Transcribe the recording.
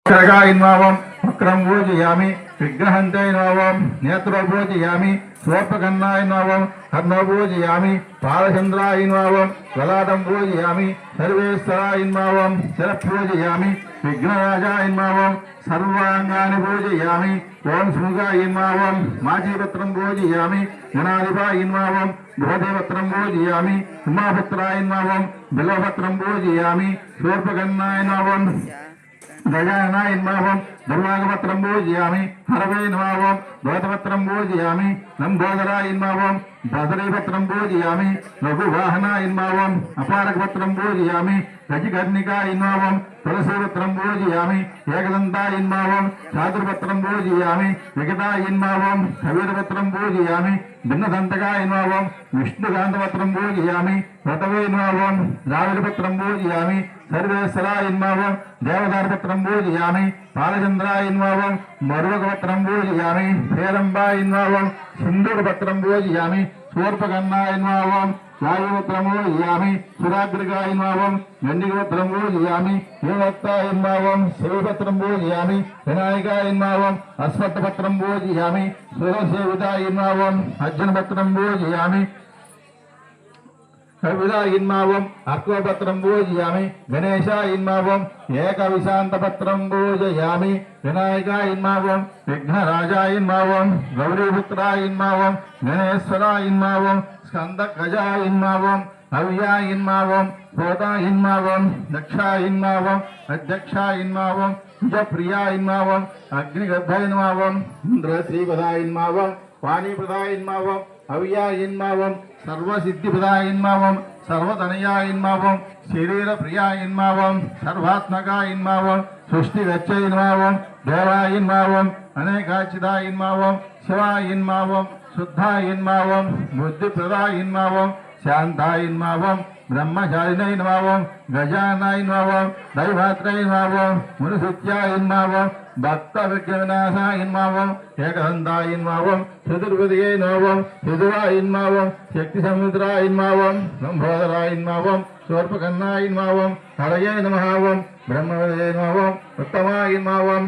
शरगायन्मावं वक्रं पूजयामि विग्रहन्तैर्मावं नेत्रो पूजयामि स्वोपकन्नायन्मावं कर्णो पूजयामि पालचन्द्रायन्मावं ललाटं पूजयामि सर्वेश्वरायन्मावं शिरपूजयामि विघ्नराजायन्मावं सर्वाङ्गानि पूजयामि ओं स्मुगायन्मावं माजीपत्रं पूजयामि गणाधिपायन्मावं भूदेवत्रं पूजयामि उमापुत्रायन्मावं बिल्वपत्रं पूजयामि शूर्पकन्नायन्मावं गजाननायन्मावं दुर्वागपत्रं पूजयामि हरवे नमावं द्वैतपत्रं पूजयामि लम्बोदरायन्मावं बदरीपत्रं पूजयामि रघुवाहनायन्मावं अपारकपत्रं पूजयामि गजकर्णिकायन्मावं तुलसीपत्रं पूजयामि एकदन्तायन्मावं चातुर्पत्रं पूजयामि विकटायन्मावं कवीरपत्रं पूजयामि भिन्नदन्तकायन्मावं विष्णुकान्तपत्रं पूजयामि व्रतवेन्मावं राविलपत्रं पूजयामि सर्वेश्वरायन्मावं देवदारपत्रं पूजयामि पालचन्द्रायन्मावं मरुवकपत्रं पूजयामि हेरम्बायन्मावं सिन्दूरपत्रं पूजयामि शूर्पकर्णायन्मावं वायुपत्रं पूजयामि सुराग्रिकायन्मावं गण्डिकपत्रं पूजयामि हेमत्तायन्मावं शिवपत्रं पूजयामि विनायकायन्मावं अस्वत्थपत्रं पूजयामि सुरसेवितायन्मावं अर्जुनपत्रं पूजयामि कविदायन्मावं अक्वपत्रं पूजयामि गणेशायन्मावं एकविशान्तपत्रं पूजयामि विनायकायन्मावं विघ्नराजायन्मावं गौरीपुत्रायन्मावं गणेश्वरायन्मावं स्कन्दगजायन्मावं हव्यायन्मावं भूतायन्मावं दक्षायन्मावं अध्यक्षायन्मावं निजप्रियायन्मावं अग्निगर्भयन्मावं इन्द्रश्रीपदायन्मावं वाणीप्रदायन्मावं हव्यायन्मावं सर्वसिद्धिप्रदायन्मावं सर्वतनयायन्मावं शरीरप्रियायन्मावं सर्वात्मकायन्मावं सृष्टिगच्छयन्मावं देवायन्मावं अनेकाचिदायन्मावं शिवायन्मावं शुद्धायन्मावं बुद्धिप्रदायन्मावं शान्तायन्मावं ब्रह्मचारिणैर्मावं गजाननायन्मावं दैवात्रैर्मावं मुनिसुत्यायन्मावं भक्तविघ्नविनाशायन्मावं एकदन्तायन्मावं चतुर्पदयैर्मावं चतुरायन्मावं शक्तिसमुद्रायन्मावं लम्बोदरायन्मावं शूर्पकर्णायन्मावं हरये नमः ब्रह्मवदयैर्मावं उत्तमायन्मावं